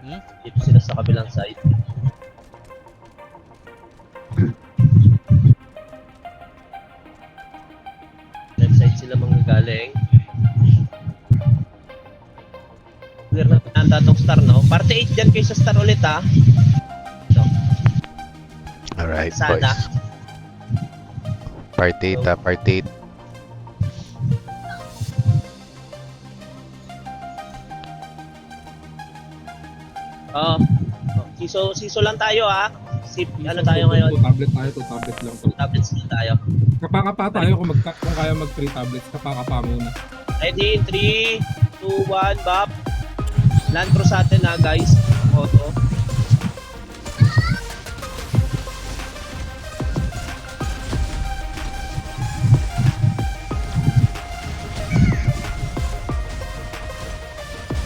Dito sila sa kabilang side. Left side sila manggagaling. Clear na pinanda tong star, no? Parte 8 dyan kayo sa star ulit, ha? So, Alright, sana. boys. Part 8, part 8. Oh, siso lang tayo, ha? Ano tayo ngayon? Tablet lang. Tablets lang tayo. Kapakapa tayo kung kaya mag 3 tablets, kapakapa muna. Ready? 3, 2, 1, bop. Land cross atin, ha, guys. Auto.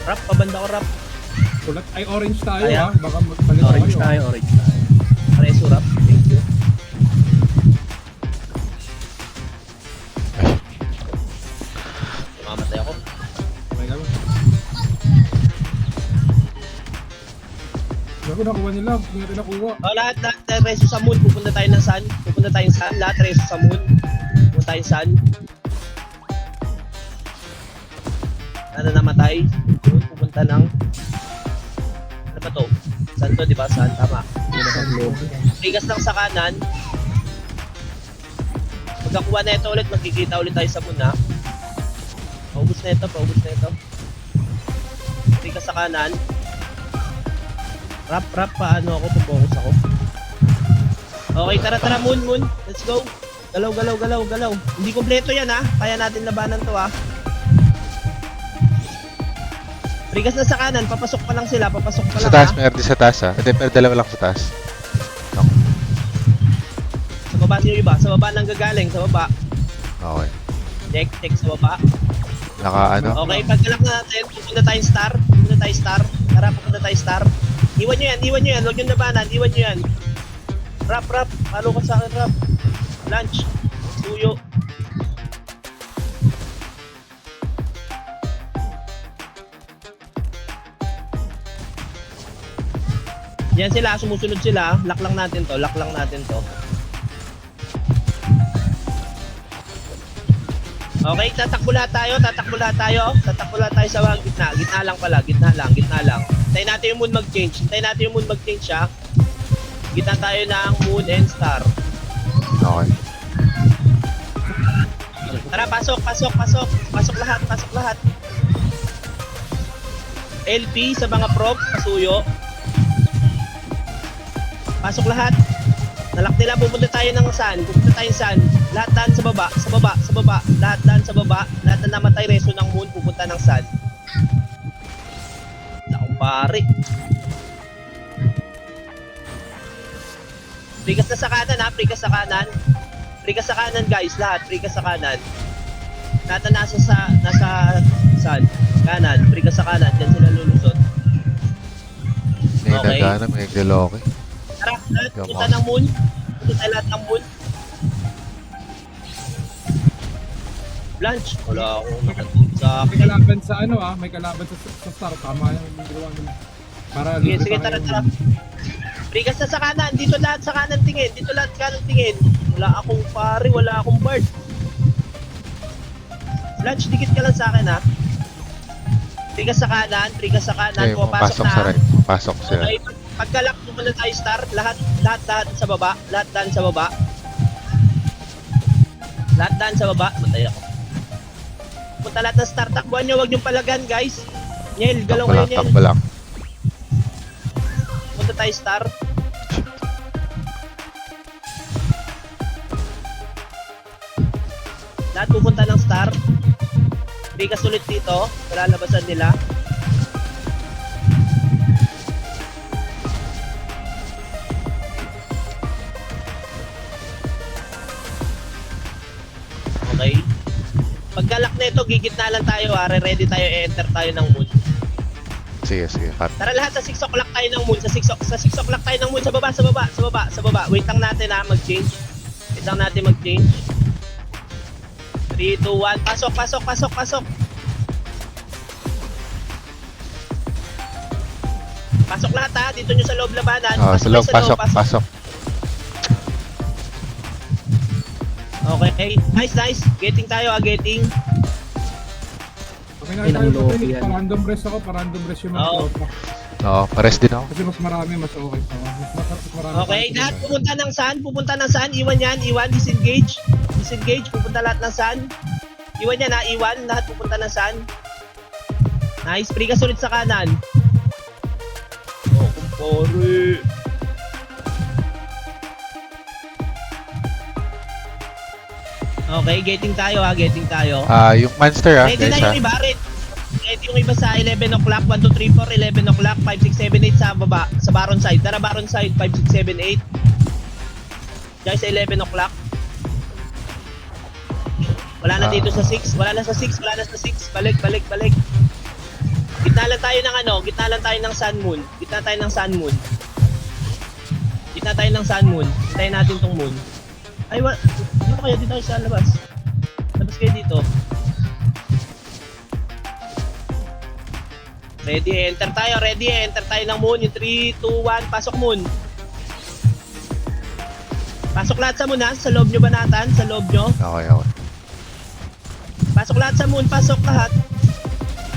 Rap, pabanda ko, rap. Kulat ay orange tayo Ayan. ha, baka magpalit Orange kayo. tayo, orange tayo. Preso, rap. Thank you. Mamatay ako. Okay lang. Bago nakuha nila, hindi natin nakuha. Oh, lahat reso sa moon. Pupunta tayo ng sun. Pupunta tayong sun. Lahat reso sa moon. Pupunta tayong sun. Ano namatay? Yun, pupunta ng... Ano ba to? Sun to, di ba? Sun, tama. Bigas lang sa kanan. Pagkakuha na ito ulit, magkikita ulit tayo sa moon, ha? Paubos na ito, paubos na ito. Bigas sa kanan. Rap, paano ako? Pupokus ako. Okay, tara, moon. Let's go. Galaw. Hindi kompleto yan, ha? Kaya natin labanan to, ha? Rigas na sa kanan, papasok pa lang sila, Sa taas, meron din sa taas ha. Hindi, pero dalawa lang sa taas. Sa baba yung iba, sa baba nang gagaling, sa baba. Okay. Check sa baba. Naka ano? Okay, pagkalak na natin, pupunta tayong star. Tara, pupunta tayong star. Iwan nyo yan, huwag nyo nabanan, iwan nyo yan. Rap, palo ka sa akin, rap. Lunch, tuyo. Yan sila, sumusunod sila. Lock lang natin to. Okay, tatakbo lahat tayo. Tatakbo lahat tayo sa gitna. Gitna lang. Hintayin natin yung moon mag-change. Ha. Gitna tayo ng moon and star. Okay. Tara, pasok lahat. LP sa mga prop, pasuyo. Pasok lahat. Nalak nila, pupunta tayo ng sun. Lahat daan sa baba. Lahat daan sa baba. Lahat na namatay reso ng moon, pupunta ng sun. Nakong pare. Prigas na sa kanan, ha? Prigas sa kanan, guys. Lahat, prigas sa kanan. Lahat na nasa sun. Kanan, prigas sa kanan. Diyan sila lulusot. May Okay. nagana, may galoke. Tara, lahat, punta ng moon. Punta tayo lahat ng moon. Lunch. Wala akong nakatingin sa May akin. kalaban sa ano ha, may kalaban sa star, tama yung ginawa nila. Para Sige, pa kayo. tara. Prigas na sa kanan. Dito lahat sa kanan tingin. Wala akong pare, wala akong bird. Lunch, dikit ka lang sa akin, ha. Prigas sa kanan. Okay, Pumapasok papasok na. sa red. Papasok sila. Okay, pagkalak pumunta tayo star. Lahat sa baba. Lahat daan sa baba. Matay ako. Punta lahat ng star. Takbuhan nyo, huwag nyo palagan, guys. Nyel, galaw kayo, Nyel. Takbo lang. Punta tayo star. Lahat pupunta ng star. Bigas ulit dito. Kalalabasan nila. Okay. Pagkalak na ito, gigitna lang tayo, ha. Ready tayo, enter tayo ng moon. Sige. Tara lahat sa 6 o'clock tayo ng moon. Sa 6 o'clock tayo ng moon. Sa baba. Wait lang natin, ha. Mag-change. 3, 2, 1. Pasok. Pasok lahat ha, dito nyo sa loob labanan. Sa loob, pasok. Okay, nice. Getting tayo getting. Okay na Ilang tayo, lobby yan. pa-random rest ako, pa-random rest yung mga Oo. tropa. Oo, pares din ako. Kasi mas marami, mas okay. Mas marami. Okay, tayo lahat sila. pupunta ng saan, iwan yan, disengage, pupunta lahat ng saan. Iwan yan ha, lahat pupunta ng saan. Nice, free ka ulit sa kanan. Oh, kumpore. Okay, getting tayo. Yung monster Ready na guys yung iba, ready yung iba sa 11 o'clock, 1, 2, 3, 4, 11 o'clock, 5, 6, 7, 8 sa baba, sa Baron side. Tara Baron side, 5, 6, 7, 8. Guys, 11 o'clock. Wala na dito sa 6, wala na sa 6. Balik. Gitna lang tayo ng Sun Moon. Hintayin natin tong Moon. Ay, dito kayo, dito kayo sa labas. Labas kayo dito. Ready, enter tayo ng Moon. Yung 3, 2, 1, pasok Moon. Pasok lahat sa Moon ha, sa loob nyo banatan, sa loob nyo. Okay. Pasok lahat sa Moon, pasok lahat.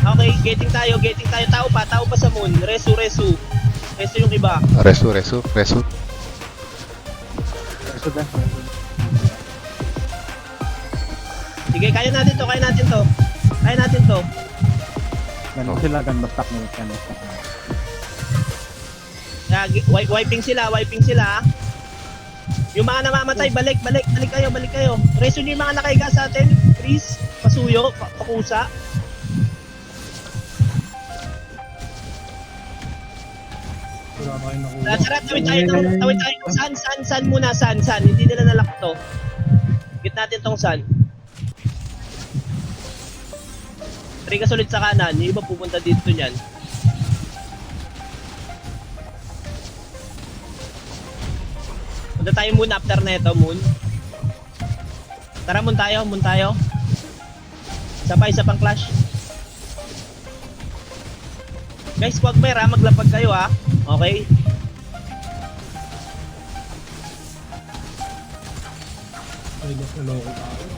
Okay, getting tayo. Tao pa sa Moon. Resu yung iba. Resu. Sige, kaya natin to. Ganun sila, gun stock nila. Wiping sila ha. Yung mga namamatay, balik kayo. Resu nyo yung mga nakaiga sa atin. Chris, pasuyo, pakusa. Wala kayo nakuha. Tara, tawid tayo ng san muna. Hindi nila nalak to. Git natin tong san. Try ka sulit sa kanan, yung iba pupunta dito niyan. Punta tayo Moon after neto, Moon. Tara, Moon tayo. Isa pang clash. Guys, wag maglapag kayo ha. Okay? Ay, mas naloko tayo.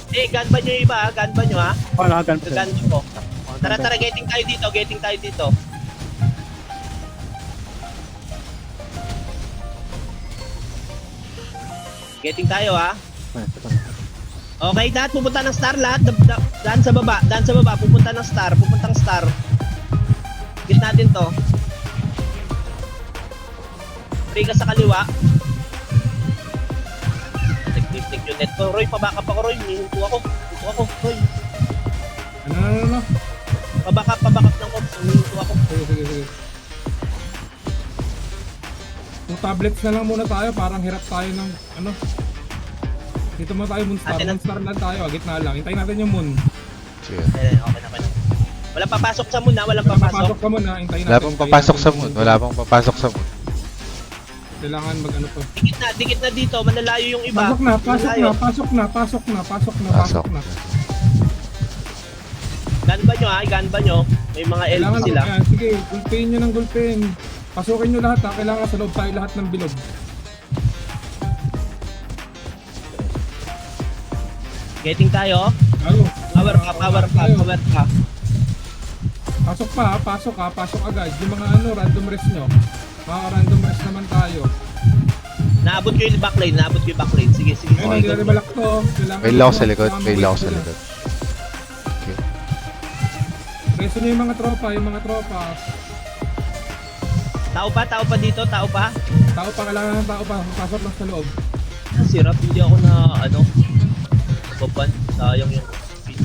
Ganban nyo yung iba ha. Ganban nyo ha. Wala, gun sila. Ganban ko. Tara, getting tayo dito. Getting tayo ha. Okay, lahat pupunta ng star, lahat daan sa baba, pupuntang star. Git natin to. Free ka sa kaliwa. Tik yung net ko. Roy, pabaka pa ko, Roy. Hinto ako, Roy. Ano? Pabakap ng ko. Hinto ako. Sige. Kung tablets na lang muna tayo, parang hirap tayo ng ano. Dito mo tayo Moonstar lang tayo, gitna lang. Hintayin natin yung Moon. Sige. Okay na. Walang papasok sa Moon ha, walang papasok. Ka muna, hintayin natin. Wala pang papasok sa moon. Kailangan mag-ano to. Dikit na dito, manalayo yung iba. Pasok na. Ganba nyo. May mga LP Kailangan sila. Sige, gulpin nyo ng gulpin. Pasukin nyo lahat ha, kailangan sa loob tayo lahat ng bilog. Getting tayo. Power pa. Pasok agad. Yung mga random rest nyo. Random rest naman tayo. Naabot ko yung backline. Sige. Ayun, hindi na balak to. Fail ako sa likod. Okay. Reso nyo yung mga tropa. Tao pa dito. Kailangan ng tao pa. Pasok lang sa loob. Sirap, hindi ako na baban. Sayang yung pin.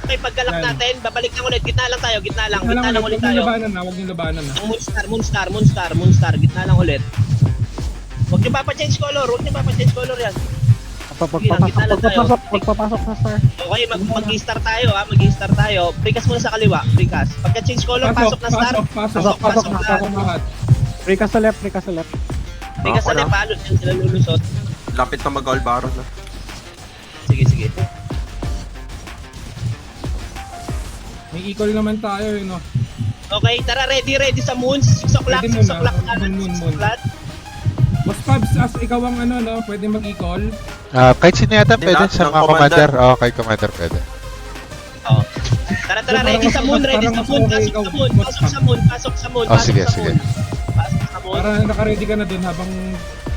Okay, pagkalak natin, babalik lang ulit. Gitna lang ulit tayo. Huwag nyung labanan na. Ang Moonstar. Gitna lang ulit. Huwag nyo papachange color yan. Pagpapasok na star. Okay, mag-i-star tayo ha. Precast muna sa kaliwa. Pagka-change color, pasok na star. Pasok lahat. Free ka sa left. Precast sa lepalot yan sila lulusot. Lapit na mag-all baron na. Sige. May equal naman tayo, no? Okay, tara, ready sa moon. 6 o'clock, Ready 6 muna. o'clock na. Moon. 6 o'clock. Boss Pabs, as ikaw ang ano, no? Pwede mag-equal. Kahit sino yata Hindi, pwede lahat sa ng mga commander. Oo, kahit commander pwede. Oh. Tara, ready sa moon, ready sa moon. Pasok sa moon, pasok sa moon. Oh, sige, sige. Pasok sa moon. Para naka-ready ka na dun habang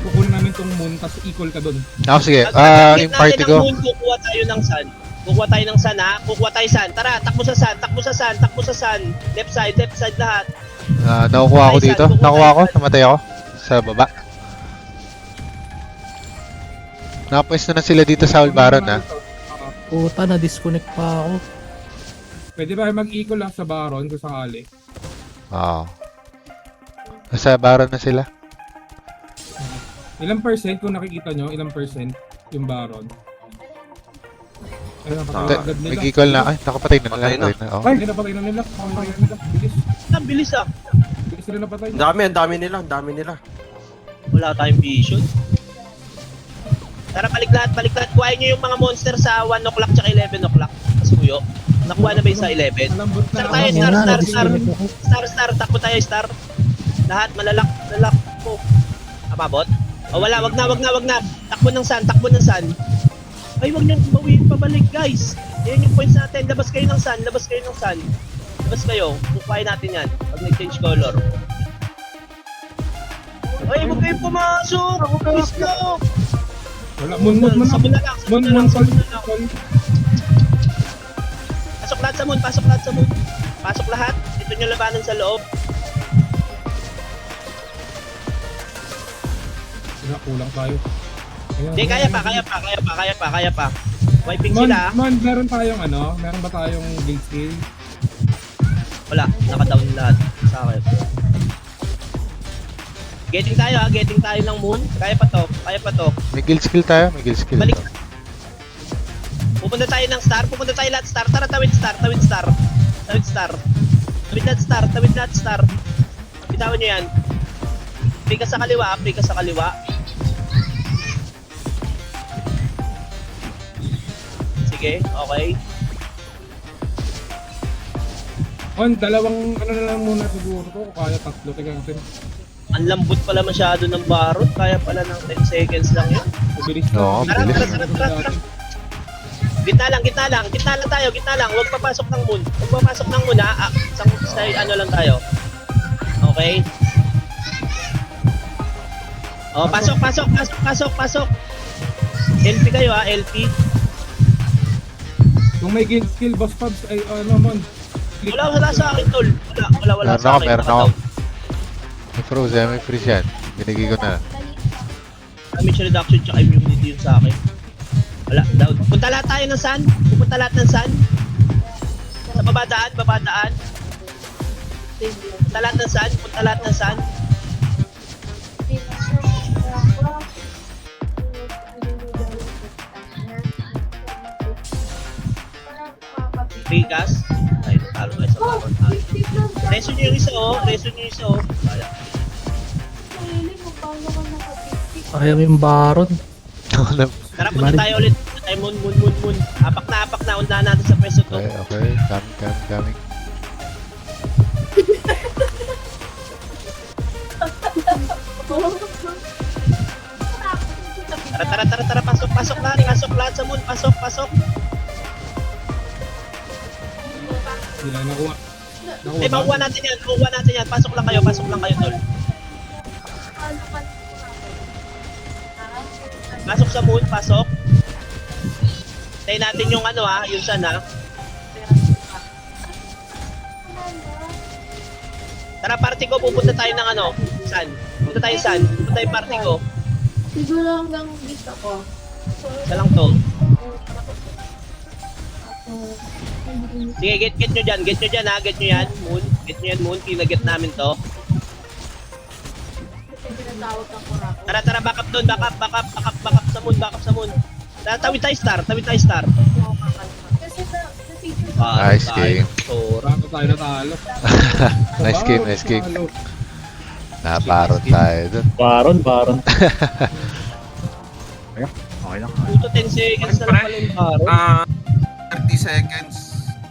kukunin namin tong moon, tapos equal ka dun. Sige. Pag Yung party natin ko. ang moon, kukuha tayo ng sun. Kukuha tayo ng sun, ha? Kukuha tayo sun. Tara, takbo sa sun, takbo sa sun, takbo sa sun. Left side lahat. Nakukuha ko dito. Nakuha ko. Namatay ako. Sa baba. Nakapwesto na sila dito sa Albaron, ha. Puta, na-disconnect pa ako. Pwede ba mag-equal lang sa Baron kung sakali? Oo. Nasa Baron na sila. Ilang percent kung nakikita nyo? Ilang percent yung Baron? Ay, napatay agad nila. Mag-equal na. Ay, nakapatay na nila. Patay na. Patay na. Oh. Ay, napatay na nila. Napatay na nila. Bilis. Ang bilis, ah. Bilis nila napatay. Ang dami nila. Wala tayong vision. Tara, balik lahat. Kuhain nyo yung mga monster sa 1 o'clock tsaka 11 o'clock. Tapos kuyo. Nakuha na ba yung sa 11? Malambot na. Star tayo, Ayun star. na, na-disconnect ako. Star. Takbo tayo, star. Lahat, malalak po. Ababot? O wala, wag na. Takbo ng sun. Ay, wag nyo bawiin pabalik, guys. Yan yung points natin. Labas kayo ng sun. Labas kayo. Kukuhain natin yan. Pag nag-change color. Ay, wag kayong pumasok. Please go. Wala, moon. Sabon na lang. Moon. Pasok lahat sa moon. Pasok lahat. Dito nyo labanan sa loob. Kulang tayo. Ayan, Hindi, kaya pa. Wiping sila. Man, meron ba tayong guild skill? Wala, naka-down lahat sa akin. Getting tayo ng moon. Kaya pa to. May guild skill tayo. Balik. Pupunta tayo ng star, lahat star. Tara, tawid star. Tawid lahat star. Bitawan nyo yan. Free ka sa kaliwa. Sige, okay. On, dalawang na lang muna siguro to. Kaya tatlo. Tingnan natin. Ang lambot pala masyado ng barot. Kaya pala ng 10 seconds lang yun. Mabilis Oo, na. bilis. Tara. Gitna lang tayo. Huwag papasok ng moon. Ha. Ano lang tayo. Okay. Oh, pasok. LP kayo, ha, LP. Kung may guild skill, Boss Pabs, ay mon. Wala sa akin, tol. Wala sa akin. Meron ako. May frozen, may freeze yan. Binigay ko na. Damage reduction tsaka immunity yun sa akin. Wala, down. Punta lahat tayo ng sun. Sa babadaan. Punta lahat ng sun. Free gas. Ay, talo tayo sa bawat tayo. Reso nyo yung isa, oh. Kaya. Ayaw yung Baron. Tara, punta tayo ulit. Moon. Apak na. Undahan natin sa pwesto to. Okay. Coming. Tara. Pasok lahat sa moon. Pasok. Hindi na nakuha. Eh, makuha natin yan. Pasok lang kayo, tol. Pasok sa moon, pasok. Tayo natin yung yung sun, ha. Tara, party ko, pupunta tayo ng sun. Punta tayo party ko. Siguro hanggang dito ko. Isa lang to. Sige, get nyo dyan, ha. Get nyo yan, moon. Kinaget namin to. Tinatawag ng kurako. Tara, back up doon, back up sa moon. Tawid tayo star. Kasi Nice game. Rato tayo natalo. Nice game. Naparot tayo dun. Baron. Okay lang. Puto 10 seconds na lang pala yung baro. 30 seconds.